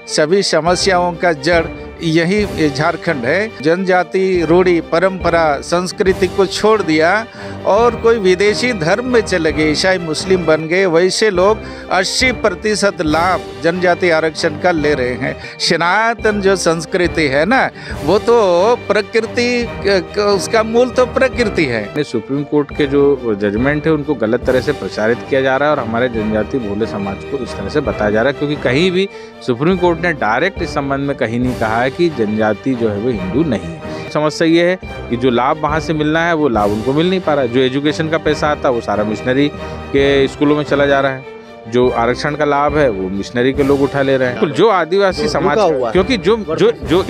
सभी समस्याओं का जड़ यही झारखंड है। जनजाति रूढ़ी परंपरा संस्कृति को छोड़ दिया और कोई विदेशी धर्म में चले गए, ईसाई मुस्लिम बन गए। वैसे लोग 80% लाभ जनजाति आरक्षण का ले रहे हैं। सनातन जो संस्कृति है ना, वो तो प्रकृति, उसका मूल तो प्रकृति है। सुप्रीम कोर्ट के जो जजमेंट है उनको गलत तरह से प्रचारित किया जा रहा है और हमारे जनजाति भोले समाज को इस तरह से बताया जा रहा है, क्योंकि कहीं भी सुप्रीम कोर्ट ने डायरेक्ट इस संबंध में कहीं नहीं कहा है कि जनजाति जो है वो हिंदू नहीं है। समस्या ये है कि जो लाभ वहाँ से मिलना है वो लाभ उनको मिल नहीं पा रहा है। जो एजुकेशन का पैसा आता है वो सारा मिशनरी के स्कूलों में चला जा रहा है। जो आरक्षण का लाभ है वो मिशनरी के लोग उठा ले रहे हैं। जो आदिवासी समाज, क्योंकि जो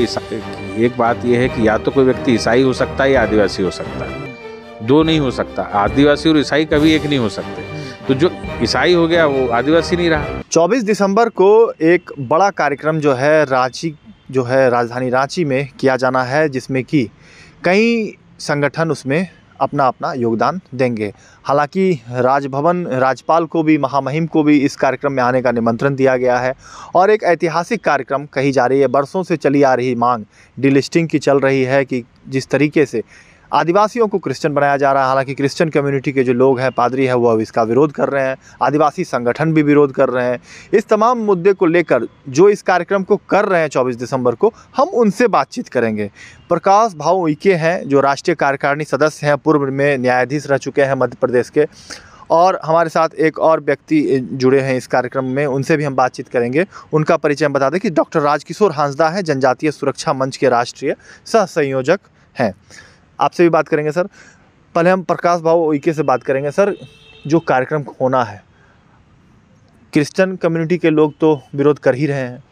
एक बात ये है कि या तो कोई व्यक्ति ईसाई हो सकता है या आदिवासी हो सकता है, दो नहीं हो सकता। आदिवासी और ईसाई कभी एक नहीं हो सकते। तो जो ईसाई हो गया वो आदिवासी नहीं रहा। 24 दिसंबर को एक बड़ा कार्यक्रम जो है राजधानी रांची में किया जाना है, जिसमें कि कई संगठन उसमें अपना अपना योगदान देंगे। हालांकि राजभवन राज्यपाल को भी, महामहिम को भी इस कार्यक्रम में आने का निमंत्रण दिया गया है और एक ऐतिहासिक कार्यक्रम कही जा रही है। बरसों से चली आ रही मांग डीलिस्टिंग की चल रही है कि जिस तरीके से आदिवासियों को क्रिश्चियन बनाया जा रहा है। हालांकि क्रिश्चियन कम्युनिटी के जो लोग हैं, पादरी हैं, वो अब इसका विरोध कर रहे हैं। आदिवासी संगठन भी विरोध कर रहे हैं। इस तमाम मुद्दे को लेकर जो इस कार्यक्रम को कर रहे हैं 24 दिसंबर को, हम उनसे बातचीत करेंगे। प्रकाश भाऊ उइके हैं जो राष्ट्रीय कार्यकारिणी सदस्य हैं, पूर्व में न्यायाधीश रह चुके हैं मध्य प्रदेश के, और हमारे साथ एक और व्यक्ति जुड़े हैं इस कार्यक्रम में, उनसे भी हम बातचीत करेंगे। उनका परिचय हम बता दें कि डॉक्टर राजकिशोर हांसदा है, जनजातीय सुरक्षा मंच के राष्ट्रीय सह संयोजक हैं। आपसे भी बात करेंगे सर। पहले हम प्रकाश भाऊ उइके से बात करेंगे। सर, जो कार्यक्रम होना है, क्रिश्चियन कम्युनिटी के लोग तो विरोध कर ही रहे हैं,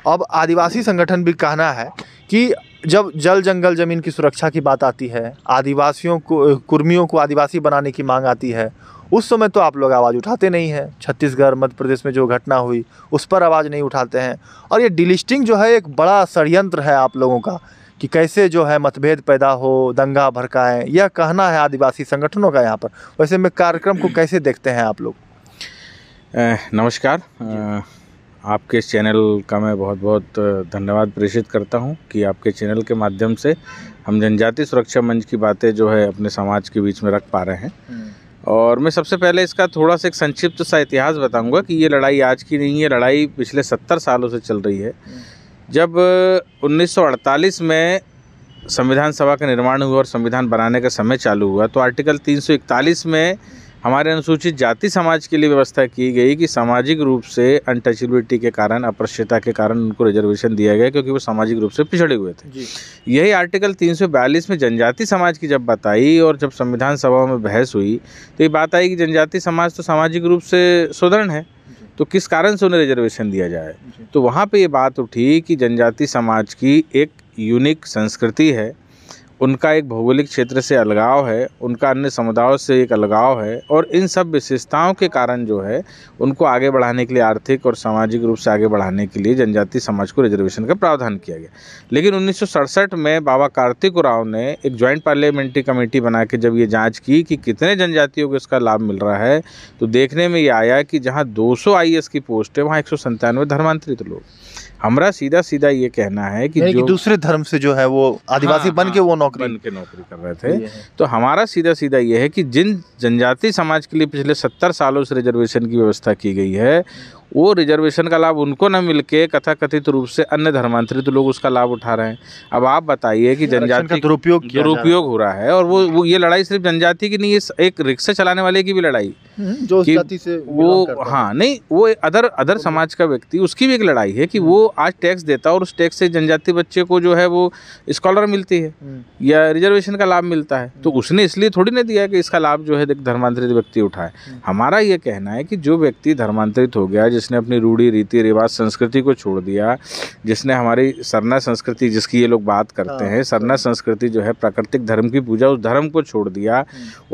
अब आदिवासी संगठन भी कहना है कि जब जल जंगल ज़मीन की सुरक्षा की बात आती है, आदिवासियों को, कुर्मियों को आदिवासी बनाने की मांग आती है, उस समय तो आप लोग आवाज़ उठाते नहीं हैं। छत्तीसगढ़ मध्य प्रदेश में जो घटना हुई उस पर आवाज़ नहीं उठाते हैं। और ये डिलिस्टिंग जो है एक बड़ा षड्यंत्र है आप लोगों का कि कैसे जो है मतभेद पैदा हो, दंगा भड़काएं, यह कहना है आदिवासी संगठनों का यहाँ पर। वैसे में कार्यक्रम को कैसे देखते हैं आप लोग? नमस्कार। आपके इस चैनल का मैं बहुत बहुत धन्यवाद प्रेषित करता हूँ कि आपके चैनल के माध्यम से हम जनजाति सुरक्षा मंच की बातें जो है अपने समाज के बीच में रख पा रहे हैं। और मैं सबसे पहले इसका थोड़ा सा एक संक्षिप्त सा इतिहास बताऊंगा कि ये लड़ाई आज की नहीं है, लड़ाई पिछले 70 सालों से चल रही है। जब 1948 में संविधान सभा का निर्माण हुआ और संविधान बनाने का समय चालू हुआ, तो आर्टिकल 341 में हमारे अनुसूचित जाति समाज के लिए व्यवस्था की गई कि सामाजिक रूप से अनटचेबिलिटी के कारण, अपृष्यता के कारण उनको रिजर्वेशन दिया गया, क्योंकि वो सामाजिक रूप से पिछड़े हुए थे। यही आर्टिकल 342 में जनजाति समाज की जब बात आई और जब संविधान सभा में बहस हुई तो ये बात आई कि जनजाति समाज तो सामाजिक रूप से सुदृढ़ है, तो किस कारण से उन्हें रिजर्वेशन दिया जाए। तो वहाँ पे ये बात उठी कि जनजाति समाज की एक यूनिक संस्कृति है, उनका एक भौगोलिक क्षेत्र से अलगाव है, उनका अन्य समुदायों से एक अलगाव है, और इन सब विशेषताओं के कारण जो है उनको आगे बढ़ाने के लिए, आर्थिक और सामाजिक रूप से आगे बढ़ाने के लिए जनजाति समाज को रिजर्वेशन का प्रावधान किया गया। लेकिन 1967 में बाबा कार्तिक उरांव ने एक ज्वाइंट पार्लियामेंट्री कमेटी बना के जब ये जांच की कि कितने जनजातियों को इसका लाभ मिल रहा है, तो देखने में ये आया कि जहाँ 200 IAS की पोस्ट है वहाँ 197 धर्मांतरित लोग। हमारा सीधा ये कहना है कि जो दूसरे धर्म से जो है वो आदिवासी बन के वो नौकरी कर रहे थे, तो हमारा सीधा ये है कि जिन जनजाति समाज के लिए पिछले 70 सालों से रिजर्वेशन की व्यवस्था की गई है, वो रिजर्वेशन का लाभ उनको न मिलके कथाकथित रूप से अन्य धर्मांतरित लोग उसका लाभ उठा रहे हैं। अब आप बताइए कि जनजाति दुरुपयोग हो रहा है, और वो ये लड़ाई सिर्फ जनजाति की नहीं है, एक रिक्शा चलाने वाले की भी लड़ाई जो जाति से वो, हाँ नहीं, वो अदर समाज का व्यक्ति, उसकी भी एक लड़ाई है कि वो आज टैक्स देता है और उस टैक्स से जनजाति बच्चे को जो है वो स्कॉलर मिलती है या रिजर्वेशन का लाभ मिलता है, तो उसने इसलिए थोड़ी ना दिया कि इसका लाभ जो है धर्मांतरित व्यक्ति उठाए। हमारा ये कहना है कि जो व्यक्ति धर्मांतरित हो गया, जिसने अपनी रूढ़ी रीति रिवाज संस्कृति को छोड़ दिया, जिसने हमारी सरना संस्कृति जिसकी ये लोग बात करते हैं, सरना संस्कृति जो है प्राकृतिक धर्म की पूजा, उस धर्म को छोड़ दिया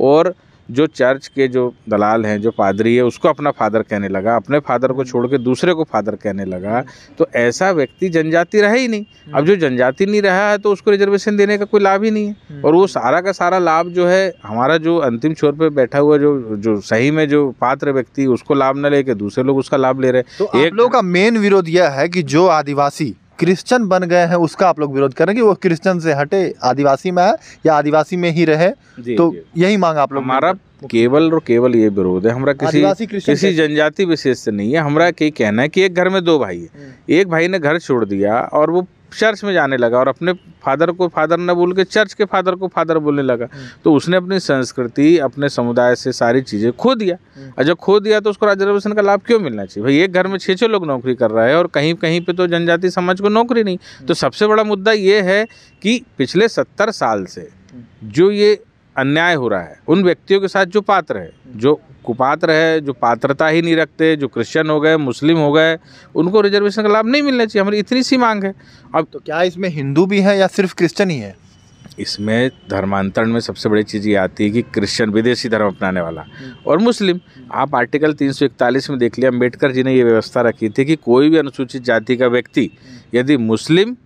और जो चर्च के जो दलाल हैं, जो पादरी है, उसको अपना फादर कहने लगा, अपने फादर को छोड़ के दूसरे को फादर कहने लगा, तो ऐसा व्यक्ति जनजाति रहा ही नहीं। अब जो जनजाति नहीं रहा है तो उसको रिजर्वेशन देने का कोई लाभ ही नहीं है। और वो सारा का सारा लाभ जो है हमारा जो अंतिम छोर पे बैठा हुआ जो सही में जो पात्र व्यक्ति, उसको लाभ न लेके दूसरे लोग उसका लाभ ले रहे हैं। तो आप लोगों का मेन विरोध यह है कि जो आदिवासी क्रिश्चियन बन गए हैं उसका आप लोग विरोध कर रहे हैं कि वो क्रिश्चियन से हटे, आदिवासी में है या आदिवासी में ही रहे। तो यही मांग आप लोग। हमारा केवल और केवल ये विरोध है, हमरा किसी जनजाति विशेष से नहीं है। हमरा क्या कहना है कि एक घर में दो भाई है, एक भाई ने घर छोड़ दिया और वो चर्च में जाने लगा और अपने फादर को फादर न बोल के चर्च के फादर को फादर बोलने लगा, तो उसने अपनी संस्कृति, अपने समुदाय से सारी चीज़ें खो दिया। और जब खो दिया तो उसको रिजर्वेशन का लाभ क्यों मिलना चाहिए? भाई एक घर में 6 लोग नौकरी कर रहा है और कहीं कहीं पे तो जनजाति समाज को नौकरी नहीं। तो सबसे बड़ा मुद्दा ये है कि पिछले 70 साल से जो ये अन्याय हो रहा है उन व्यक्तियों के साथ जो पात्र है, जो कुपात्र है, जो पात्रता ही नहीं रखते, जो क्रिश्चियन हो गए, मुस्लिम हो गए, उनको रिजर्वेशन का लाभ नहीं मिलना चाहिए। हमारी इतनी सी मांग है। अब तो क्या इसमें हिंदू भी है या सिर्फ क्रिश्चियन ही है? इसमें धर्मांतरण में सबसे बड़ी चीज़ ये आती है कि क्रिश्चियन विदेशी धर्म अपनाने वाला और मुस्लिम। आप आर्टिकल 341 में देख लिया, अम्बेडकर जी ने ये व्यवस्था रखी थी कि कोई भी अनुसूचित जाति का व्यक्ति यदि मुस्लिम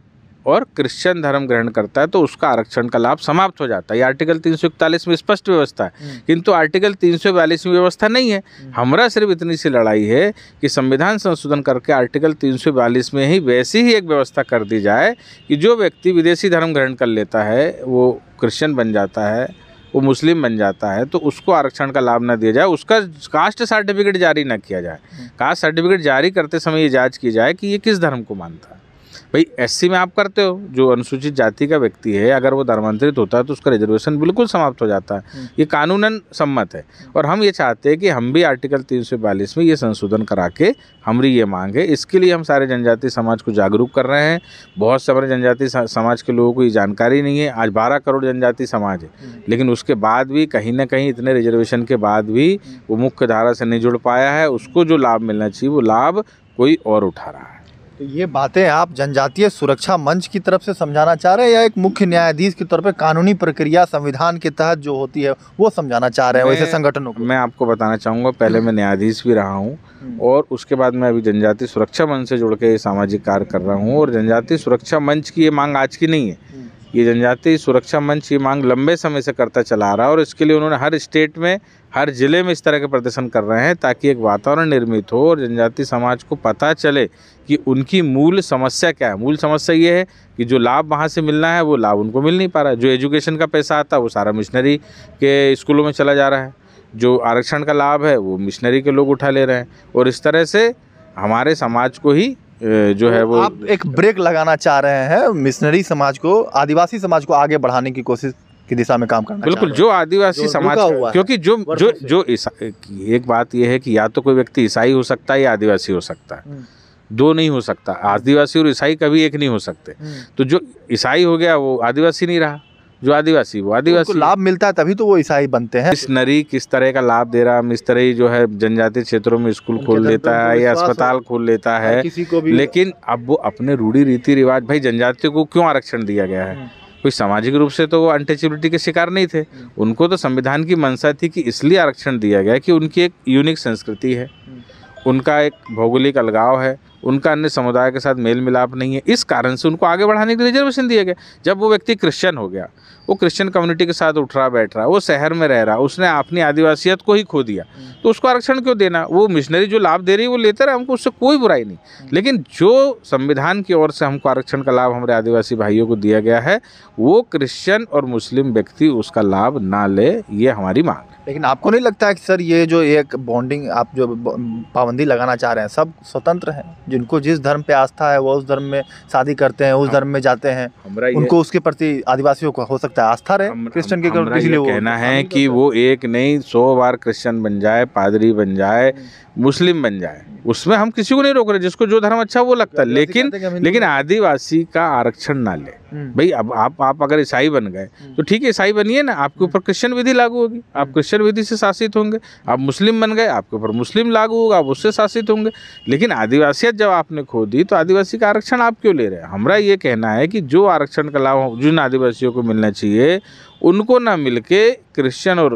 और क्रिश्चियन धर्म ग्रहण करता है तो उसका आरक्षण का लाभ समाप्त हो जाता है। ये आर्टिकल 341 में स्पष्ट व्यवस्था है, किंतु आर्टिकल 342 में व्यवस्था नहीं है। हमारा सिर्फ इतनी सी लड़ाई है कि संविधान संशोधन करके आर्टिकल 342 में ही वैसी ही एक व्यवस्था कर दी जाए कि जो व्यक्ति विदेशी धर्म ग्रहण कर लेता है, वो क्रिश्चियन बन जाता है, वो मुस्लिम बन जाता है, तो उसको आरक्षण का लाभ न दिया जाए, उसका कास्ट सर्टिफिकेट जारी न किया जाए। कास्ट सर्टिफिकेट जारी करते समय ये जाँच की जाए कि ये किस धर्म को मानता है। भाई एससी में आप करते हो, जो अनुसूचित जाति का व्यक्ति है अगर वो धर्मांतरित होता है तो उसका रिजर्वेशन बिल्कुल समाप्त हो जाता है। ये कानूनन सम्मत है और हम ये चाहते हैं कि हम भी आर्टिकल 342 में ये संशोधन करा के हमारी ये मांग है। इसके लिए हम सारे जनजाति समाज को जागरूक कर रहे हैं। बहुत सारे जनजाति समाज के लोगों को ये जानकारी नहीं है। आज 12 करोड़ जनजाति समाज है, लेकिन उसके बाद भी कहीं ना कहीं इतने रिजर्वेशन के बाद भी वो मुख्य धारा से नहीं जुड़ पाया है। उसको जो लाभ मिलना चाहिए वो लाभ कोई और उठा रहा है। तो ये बातें आप जनजातीय सुरक्षा मंच की तरफ से समझाना चाह रहे हैं या एक मुख्य न्यायाधीश के तौर पे कानूनी प्रक्रिया संविधान के तहत जो होती है वो समझाना चाह रहे हैं वैसे संगठनों को? मैं आपको बताना चाहूँगा, पहले मैं न्यायाधीश भी रहा हूँ और उसके बाद मैं अभी जनजाति सुरक्षा मंच से जुड़ के सामाजिक कार्य कर रहा हूँ। और जनजाति सुरक्षा मंच की ये मांग आज की नहीं है, ये जनजाति सुरक्षा मंच ये मांग लंबे समय से करता चला रहा है और इसके लिए उन्होंने हर स्टेट में, हर जिले में इस तरह के प्रदर्शन कर रहे हैं ताकि एक वातावरण निर्मित हो और जनजाति समाज को पता चले कि उनकी मूल समस्या क्या है। मूल समस्या ये है कि जो लाभ वहाँ से मिलना है वो लाभ उनको मिल नहीं पा रहा है। जो एजुकेशन का पैसा आता है वो सारा मिशनरी के स्कूलों में चला जा रहा है। जो आरक्षण का लाभ है वो मिशनरी के लोग उठा ले रहे हैं और इस तरह से हमारे समाज को ही जो है वो आप एक ब्रेक लगाना चाह रहे हैं मिशनरी समाज को, आदिवासी समाज को आगे बढ़ाने की कोशिश की दिशा में काम करना। बिल्कुल, जो आदिवासी समाज, क्योंकि जो एक बात यह है कि या तो कोई व्यक्ति ईसाई हो सकता है या आदिवासी हो सकता है, दो नहीं हो सकता। आदिवासी और ईसाई कभी एक नहीं हो सकते। तो जो ईसाई हो गया वो आदिवासी नहीं रहा, जो आदिवासी वो आदिवासी। लाभ मिलता है तभी तो वो ईसाई बनते हैं। मिशनरी किस तरह का लाभ दे रहा है? मिशनरी जो है जनजातीय क्षेत्रों में स्कूल खोल देता है या अस्पताल खोल लेता है, लेकिन अब वो अपने रूढ़ी रीति रिवाज, भाई जनजातियों को क्यों आरक्षण दिया गया है? कोई सामाजिक रूप से तो वो अनटचेबिलिटी के शिकार नहीं थे। उनको तो संविधान की मंशा थी कि इसलिए आरक्षण दिया गया कि उनकी एक यूनिक संस्कृति है, उनका एक भौगोलिक अलगाव है, उनका अन्य समुदाय के साथ मेल मिलाप नहीं है। इस कारण से उनको आगे बढ़ाने के लिए रिजर्वेशन दिया गया। जब वो व्यक्ति क्रिश्चियन हो गया, वो क्रिश्चियन कम्युनिटी के साथ उठ रहा बैठ रहा, वो शहर में रह रहा, उसने अपनी आदिवासियत को ही खो दिया, तो उसको आरक्षण क्यों देना? वो मिशनरी जो लाभ दे रही है वो लेते रहे, हमको उससे कोई बुराई नहीं। लेकिन जो संविधान की ओर से हमको आरक्षण का लाभ हमारे आदिवासी भाइयों को दिया गया है, वो क्रिश्चियन और मुस्लिम व्यक्ति उसका लाभ ना ले, ये हमारी मांग है। लेकिन आपको नहीं लगता है कि सर ये जो एक बॉन्डिंग आप जो पाबंदी लगाना चाह रहे हैं, सब स्वतंत्र हैं, जिनको जिस धर्म पे आस्था है वो उस धर्म में शादी करते हैं, उस धर्म में जाते हैं, उनको उसके प्रति आदिवासियों को हो सकता है आस्था रहे, क्रिश्चियन के कहना है कि वो एक नहीं 100 बार क्रिश्चियन बन जाए, पादरी बन जाए, मुस्लिम बन जाए, उसमें हम किसी को नहीं रोक रहे, जिसको जो धर्म अच्छा वो लगता है, लेकिन आदिवासी का आरक्षण ना ले। भाई अब आप अगर ईसाई बन गए तो ठीक है, ईसाई बनिए ना, आपके ऊपर क्रिश्चियन विधि लागू होगी, आप क्रिश्चियन विधि से शासित होंगे। आप मुस्लिम बन गए, आपके ऊपर मुस्लिम लागू होगा, आप उससे शासित होंगे। लेकिन आदिवासियत जब आपने खो दी तो आदिवासी का आरक्षण आप क्यों ले रहे हैं? हमारा ये कहना है कि जो आरक्षण का लाभ जिन आदिवासियों को मिलना चाहिए उनको ना मिलके क्रिश्चियन और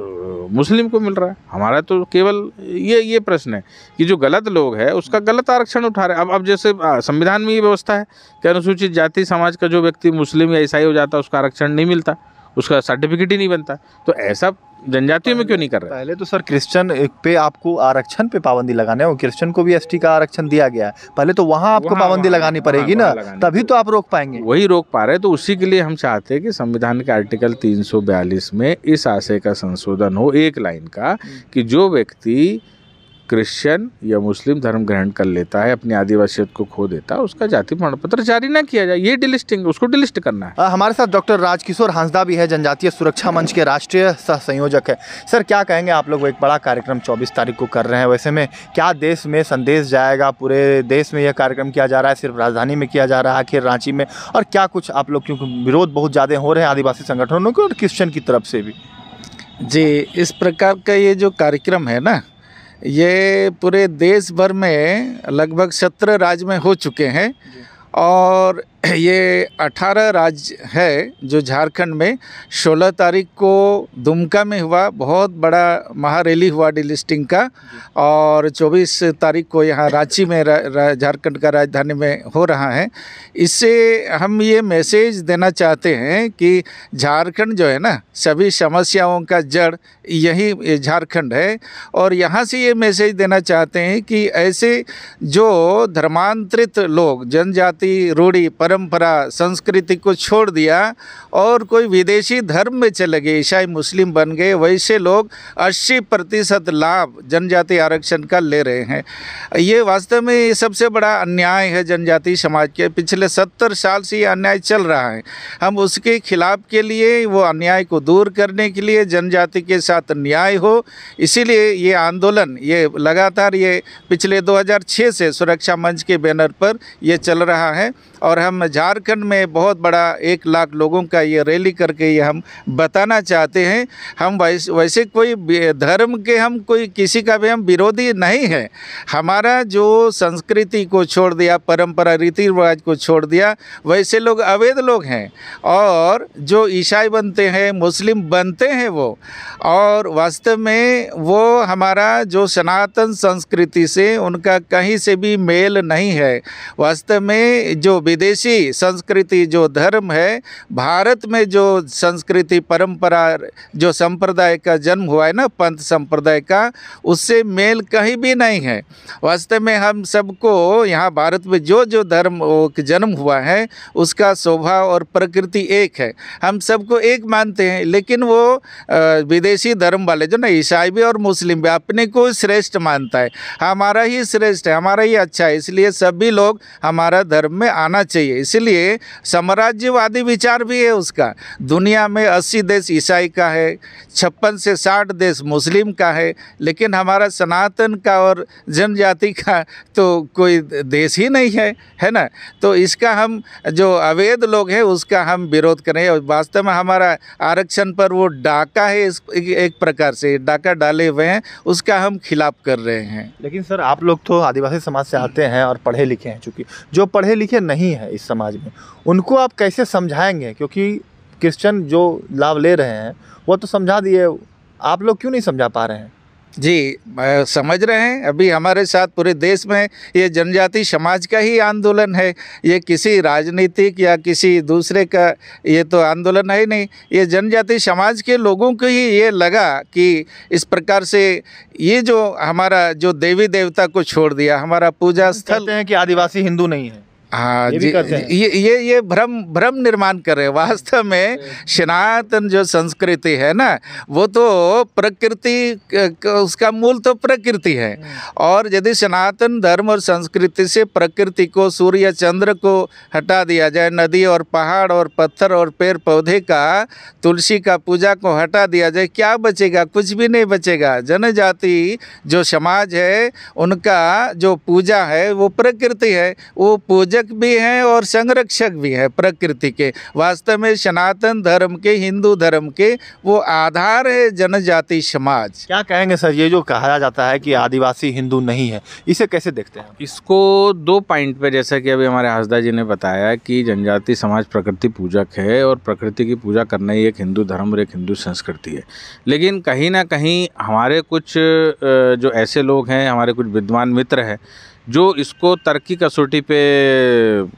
मुस्लिम को मिल रहा है। हमारा तो केवल ये प्रश्न है कि जो गलत लोग है उसका गलत आरक्षण उठा रहे हैं। अब जैसे संविधान में ये व्यवस्था है कि अनुसूचित जाति समाज का जो व्यक्ति मुस्लिम या ईसाई हो जाता है उसका आरक्षण नहीं मिलता, उसका सर्टिफिकेट ही नहीं बनता। तो ऐसा जनजातियों में क्यों नहीं कर रहे? पहले तो सर क्रिश्चियन पे आपको आरक्षण पे पाबंदी लगाना है, और क्रिश्चियन को भी एसटी का आरक्षण दिया गया है। पहले तो वहाँ आपको पाबंदी लगानी पड़ेगी ना, तभी तो आप रोक पाएंगे। वही रोक पा रहे हैं। तो उसी के लिए हम चाहते हैं कि संविधान के आर्टिकल 342 में इस आशय का संशोधन हो, एक लाइन का, कि जो व्यक्ति क्रिश्चियन या मुस्लिम धर्म ग्रहण कर लेता है, अपनी आदिवासियत को खो देता है, उसका जाति प्रमाण पत्र जारी ना किया जाए। ये डिलिस्टिंग, उसको डिलिस्ट करना है। हमारे साथ डॉक्टर राजकिशोर हांसदा भी है, जनजातीय सुरक्षा मंच के राष्ट्रीय सह संयोजक है। सर क्या कहेंगे, आप लोग एक बड़ा कार्यक्रम 24 तारीख को कर रहे हैं, वैसे में क्या देश में संदेश जाएगा? पूरे देश में यह कार्यक्रम किया जा रहा है, सिर्फ राजधानी में किया जा रहा है, आखिर रांची में? और क्या कुछ आप लोग, क्योंकि विरोध बहुत ज़्यादा हो रहे हैं आदिवासी संगठनों के और क्रिश्चियन की तरफ से भी। जी, इस प्रकार का ये जो कार्यक्रम है ना, ये पूरे देश भर में लगभग 17 राज्य में हो चुके हैं, और ये 18 राज्य है जो झारखंड में 16 तारीख को दुमका में हुआ, बहुत बड़ा महारैली हुआ डिलिस्टिंग का, और 24 तारीख को यहाँ रांची में झारखंड का राजधानी में हो रहा है। इससे हम ये मैसेज देना चाहते हैं कि झारखंड जो है ना, सभी समस्याओं का जड़ यही झारखंड है, और यहाँ से ये मैसेज देना चाहते हैं कि ऐसे जो धर्मांतरित लोग, जनजाति रूढ़ी परंपरा संस्कृति को छोड़ दिया और कोई विदेशी धर्म में चले गए, ईसाई मुस्लिम बन गए, वैसे लोग 80% लाभ जनजाति आरक्षण का ले रहे हैं। ये वास्तव में ये सबसे बड़ा अन्याय है जनजाति समाज के। पिछले 70 साल से ये अन्याय चल रहा है। हम उसके खिलाफ के लिए, वो अन्याय को दूर करने के लिए, जनजाति के साथ न्याय हो, इसीलिए ये आंदोलन ये लगातार ये पिछले 2006 से सुरक्षा मंच के बैनर पर ये चल रहा है। और हम झारखंड में बहुत बड़ा 1 लाख लोगों का ये रैली करके ये हम बताना चाहते हैं। हम वैसे कोई धर्म के, हम कोई किसी का भी हम विरोधी नहीं है। हमारा जो संस्कृति को छोड़ दिया, परंपरा रीति रिवाज को छोड़ दिया, वैसे लोग अवैध लोग हैं, और जो ईसाई बनते हैं, मुस्लिम बनते हैं वो, और वास्तव में वो हमारा जो सनातन संस्कृति से उनका कहीं से भी मेल नहीं है। वास्तव में जो विदेशी संस्कृति, जो धर्म है, भारत में जो संस्कृति परंपरा, जो संप्रदाय का जन्म हुआ है ना, पंथ संप्रदाय का, उससे मेल कहीं भी नहीं है। वास्तव में हम सबको यहाँ भारत में जो जो धर्म जन्म हुआ है, उसका स्वभाव और प्रकृति एक है, हम सबको एक मानते हैं। लेकिन वो विदेशी धर्म वाले जो ना, ईसाई भी और मुस्लिम भी, अपने को श्रेष्ठ मानता है, हमारा ही श्रेष्ठ है, हमारा ही अच्छा है, इसलिए सभी लोग हमारा धर्म में आना चाहिए। इसलिए साम्राज्यवादी विचार भी है उसका। दुनिया में 80 देश ईसाई का है, 56 से 60 देश मुस्लिम का है, लेकिन हमारा सनातन का और जनजाति का तो कोई देश ही नहीं है, है ना। तो इसका हम जो अवैध लोग हैं उसका हम विरोध करें। और वास्तव में हमारा आरक्षण पर वो डाका है, एक प्रकार से डाका डाले हुए हैं, उसका हम खिलाफ कर रहे हैं। लेकिन सर आप लोग तो आदिवासी समाज से आते हैं और पढ़े लिखे हैं, चूँकि जो पढ़े लिखे नहीं है इस समाज में, उनको आप कैसे समझाएंगे? क्योंकि क्रिश्चियन जो लाभ ले रहे हैं वो तो समझा दिए, आप लोग क्यों नहीं समझा पा रहे हैं? जी, समझ रहे हैं। अभी हमारे साथ पूरे देश में ये जनजाति समाज का ही आंदोलन है, ये किसी राजनीतिक या किसी दूसरे का ये तो आंदोलन है ही नहीं। ये जनजाति समाज के लोगों को ही ये लगा कि इस प्रकार से ये जो हमारा जो देवी देवता को छोड़ दिया, हमारा पूजा स्थल, कहते हैं कि आदिवासी हिंदू नहीं है। हाँ ये जी, ये भ्रम निर्माण कर रहे हैं। वास्तव में सनातन जो संस्कृति है ना, वो तो प्रकृति, उसका मूल तो प्रकृति है। और यदि सनातन धर्म और संस्कृति से प्रकृति को, सूर्य चंद्र को हटा दिया जाए, नदी और पहाड़ और पत्थर और पेड़ पौधे का, तुलसी का पूजा को हटा दिया जाए, क्या बचेगा? कुछ भी नहीं बचेगा। जनजाति जो समाज है उनका जो पूजा है वो प्रकृति है, वो पूजक रक्षक भी हैं और संरक्षक भी हैं प्रकृति के। वास्तव में सनातन धर्म के, हिंदू धर्म के वो आधार है जनजाति समाज। क्या कहेंगे सर, ये जो कहा जाता है कि आदिवासी हिंदू नहीं है, इसे कैसे देखते हैं? इसको 2 पॉइंट पे, जैसा कि अभी हमारे हासदा जी ने बताया कि जनजाति समाज प्रकृति पूजक है और प्रकृति की पूजा करना ही एक हिंदू धर्म और एक हिंदू संस्कृति है। लेकिन कहीं ना कहीं हमारे कुछ जो ऐसे लोग हैं, हमारे कुछ विद्वान मित्र हैं जो इसको तर्क की कसौटी पे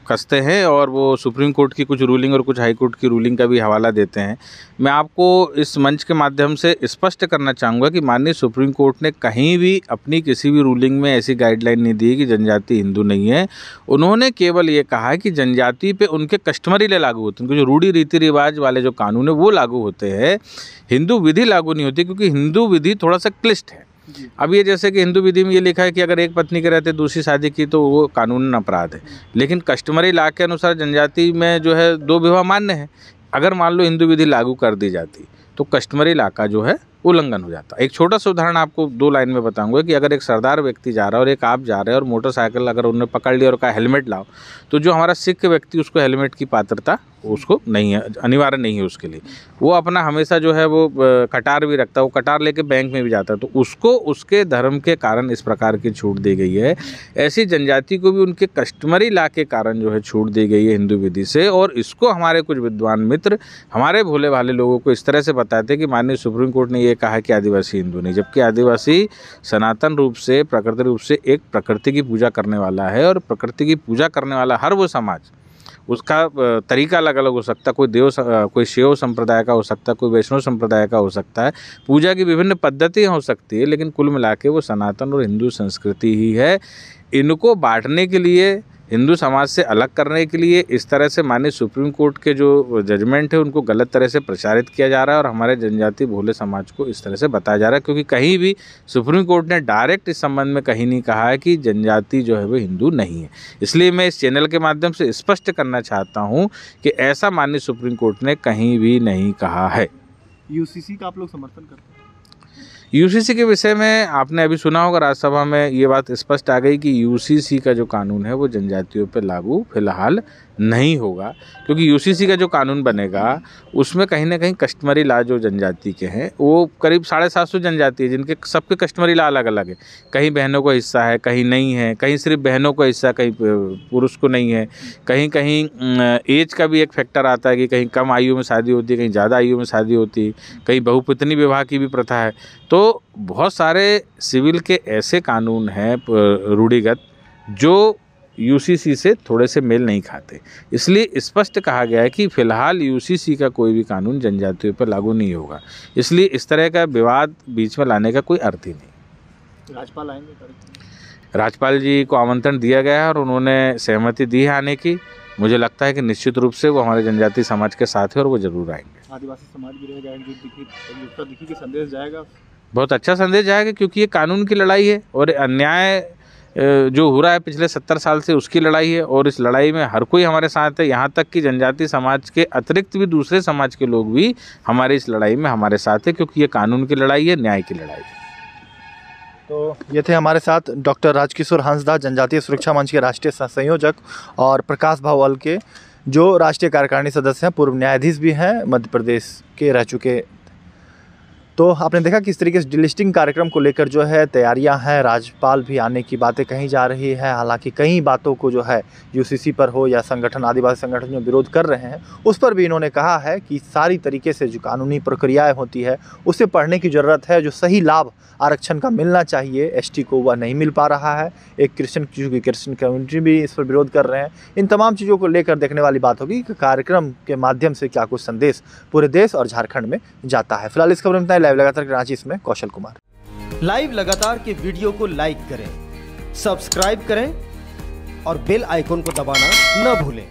कसते हैं और वो सुप्रीम कोर्ट की कुछ रूलिंग और कुछ हाई कोर्ट की रूलिंग का भी हवाला देते हैं। मैं आपको इस मंच के माध्यम से स्पष्ट करना चाहूँगा कि माननीय सुप्रीम कोर्ट ने कहीं भी अपनी किसी भी रूलिंग में ऐसी गाइडलाइन नहीं दी कि जनजाति हिंदू नहीं है। उन्होंने केवल ये कहा है कि जनजाति पे उनके कस्टमरी ले लागू होते हैं, उनके जो रूढ़ी रीति रिवाज वाले जो कानून है वो लागू होते हैं, हिंदू विधि लागू नहीं होती, क्योंकि हिंदू विधि थोड़ा सा क्लिष्ट है। अब ये जैसे कि हिंदू विधि में ये लिखा है कि अगर एक पत्नी के रहते दूसरी शादी की तो वो कानूनन अपराध है, लेकिन कस्टमरी लॉ के अनुसार जनजाति में जो है 2 विवाह मान्य है। अगर मान लो हिंदू विधि लागू कर दी जाती तो कस्टमरी लॉ का जो है उल्लंघन हो जाता। एक छोटा सा उदाहरण आपको 2 लाइन में बताऊंगा कि अगर एक सरदार व्यक्ति जा रहा है और एक आप जा रहे हैं और मोटरसाइकिल अगर उन्होंने पकड़ लिया और कहा हेलमेट लाओ, तो जो हमारा सिख व्यक्ति उसको हेलमेट की पात्रता उसको नहीं है, अनिवार्य नहीं है उसके लिए। वो अपना हमेशा जो है वो कटार भी रखता है, वो कटार लेके बैंक में भी जाता है, तो उसको उसके धर्म के कारण इस प्रकार की छूट दी गई है। ऐसी जनजाति को भी उनके कस्टमरी लॉ के कारण जो है छूट दी गई है हिंदू विधि से। और इसको हमारे कुछ विद्वान मित्र हमारे भोले भाले लोगों को इस तरह से बताते हैं कि माननीय सुप्रीम कोर्ट ने ये कहा कि आदिवासी हिंदू नहीं, जबकि आदिवासी सनातन रूप से, प्राकृतिक रूप से एक प्रकृति की पूजा करने वाला है। और प्रकृति की पूजा करने वाला हर वो समाज, उसका तरीका अलग अलग हो सकता है, कोई शैव संप्रदाय का हो सकता है, कोई वैष्णव संप्रदाय का हो सकता है, पूजा की विभिन्न पद्धतियाँ हो सकती है, लेकिन कुल मिला के वो सनातन और हिंदू संस्कृति ही है। इनको बांटने के लिए, हिंदू समाज से अलग करने के लिए इस तरह से माननीय सुप्रीम कोर्ट के जो जजमेंट है उनको गलत तरह से प्रचारित किया जा रहा है और हमारे जनजाति भोले समाज को इस तरह से बताया जा रहा है, क्योंकि कहीं भी सुप्रीम कोर्ट ने डायरेक्ट इस संबंध में कहीं नहीं कहा है कि जनजाति जो है वो हिंदू नहीं है। इसलिए मैं इस चैनल के माध्यम से स्पष्ट करना चाहता हूँ कि ऐसा माननीय सुप्रीम कोर्ट ने कहीं भी नहीं कहा है। यूसीसी का आप लोग समर्थन करते हैं? यूसीसी के विषय में आपने अभी सुना होगा, राज्यसभा में ये बात स्पष्ट आ गई कि यूसीसी का जो कानून है वो जनजातियों पर लागू फिलहाल नहीं होगा, क्योंकि यूसीसी का जो कानून बनेगा उसमें कहीं ना कहीं कस्टमरी लॉ जो जनजाति के हैं, वो करीब 750 जनजाति है जिनके सबके कस्टमरी लॉ अलग अलग है। कहीं बहनों को हिस्सा है, कहीं नहीं है, कहीं सिर्फ बहनों को हिस्सा, कहीं पुरुष को नहीं है, कहीं कहीं एज का भी एक फैक्टर आता है कि कहीं कम आयु में शादी होती है, कहीं ज़्यादा आयु में शादी होती है, कहीं बहुपत्नी विवाह की भी प्रथा है। तो बहुत सारे सिविल के ऐसे कानून हैं रूढ़िगत जो यूसीसी से थोड़े से मेल नहीं खाते। इसलिए स्पष्ट कहा गया है कि फिलहाल यूसीसी का कोई भी कानून जनजातियों पर लागू नहीं होगा। इसलिए इस तरह का विवाद बीच में लाने का कोई अर्थ ही नहीं। राज्यपाल आएंगे? राज्यपाल जी को आमंत्रण दिया गया है और उन्होंने सहमति दी है आने की। मुझे लगता है कि निश्चित रूप से वो हमारे जनजाति समाज के साथ है और वो जरूर आएंगे। आदिवासी समाज भी रहेगा, एकजुटता दिखी कि संदेश जाएगा? बहुत अच्छा संदेश जाएगा, क्योंकि ये कानून की लड़ाई है और अन्याय जो हो रहा है पिछले 70 साल से उसकी लड़ाई है। और इस लड़ाई में हर कोई हमारे साथ है, यहाँ तक कि जनजाति समाज के अतिरिक्त भी दूसरे समाज के लोग भी हमारे इस लड़ाई में हमारे साथ है, क्योंकि ये कानून की लड़ाई है, न्याय की लड़ाई है। तो ये थे हमारे साथ डॉक्टर राजकिशोर हंसदा, जनजातीय सुरक्षा मंच के राष्ट्रीय संयोजक, और प्रकाश भावल के जो राष्ट्रीय कार्यकारिणी सदस्य हैं, पूर्व न्यायाधीश भी हैं, मध्य प्रदेश के रह चुके। तो आपने देखा किस तरीके से डिलिस्टिंग कार्यक्रम को लेकर जो है तैयारियां हैं, राज्यपाल भी आने की बातें कही जा रही है। हालांकि कई बातों को जो है यूसीसी पर हो या संगठन, आदिवासी संगठन जो विरोध कर रहे हैं, उस पर भी इन्होंने कहा है कि सारी तरीके से जो कानूनी प्रक्रियाएं होती है उसे पढ़ने की ज़रूरत है। जो सही लाभ आरक्षण का मिलना चाहिए एसटी को, वह नहीं मिल पा रहा है। एक क्रिश्चियन कम्युनिटी भी इस पर विरोध कर रहे हैं। इन तमाम चीज़ों को लेकर देखने वाली बात होगी कि कार्यक्रम के माध्यम से क्या कुछ संदेश पूरे देश और झारखंड में जाता है। फिलहाल इस खबर में इतना ही। लाइव लगातार के रांची, इसमें कौशल कुमार। लाइव लगातार के वीडियो को लाइक करें, सब्सक्राइब करें और बेल आइकन को दबाना न भूलें।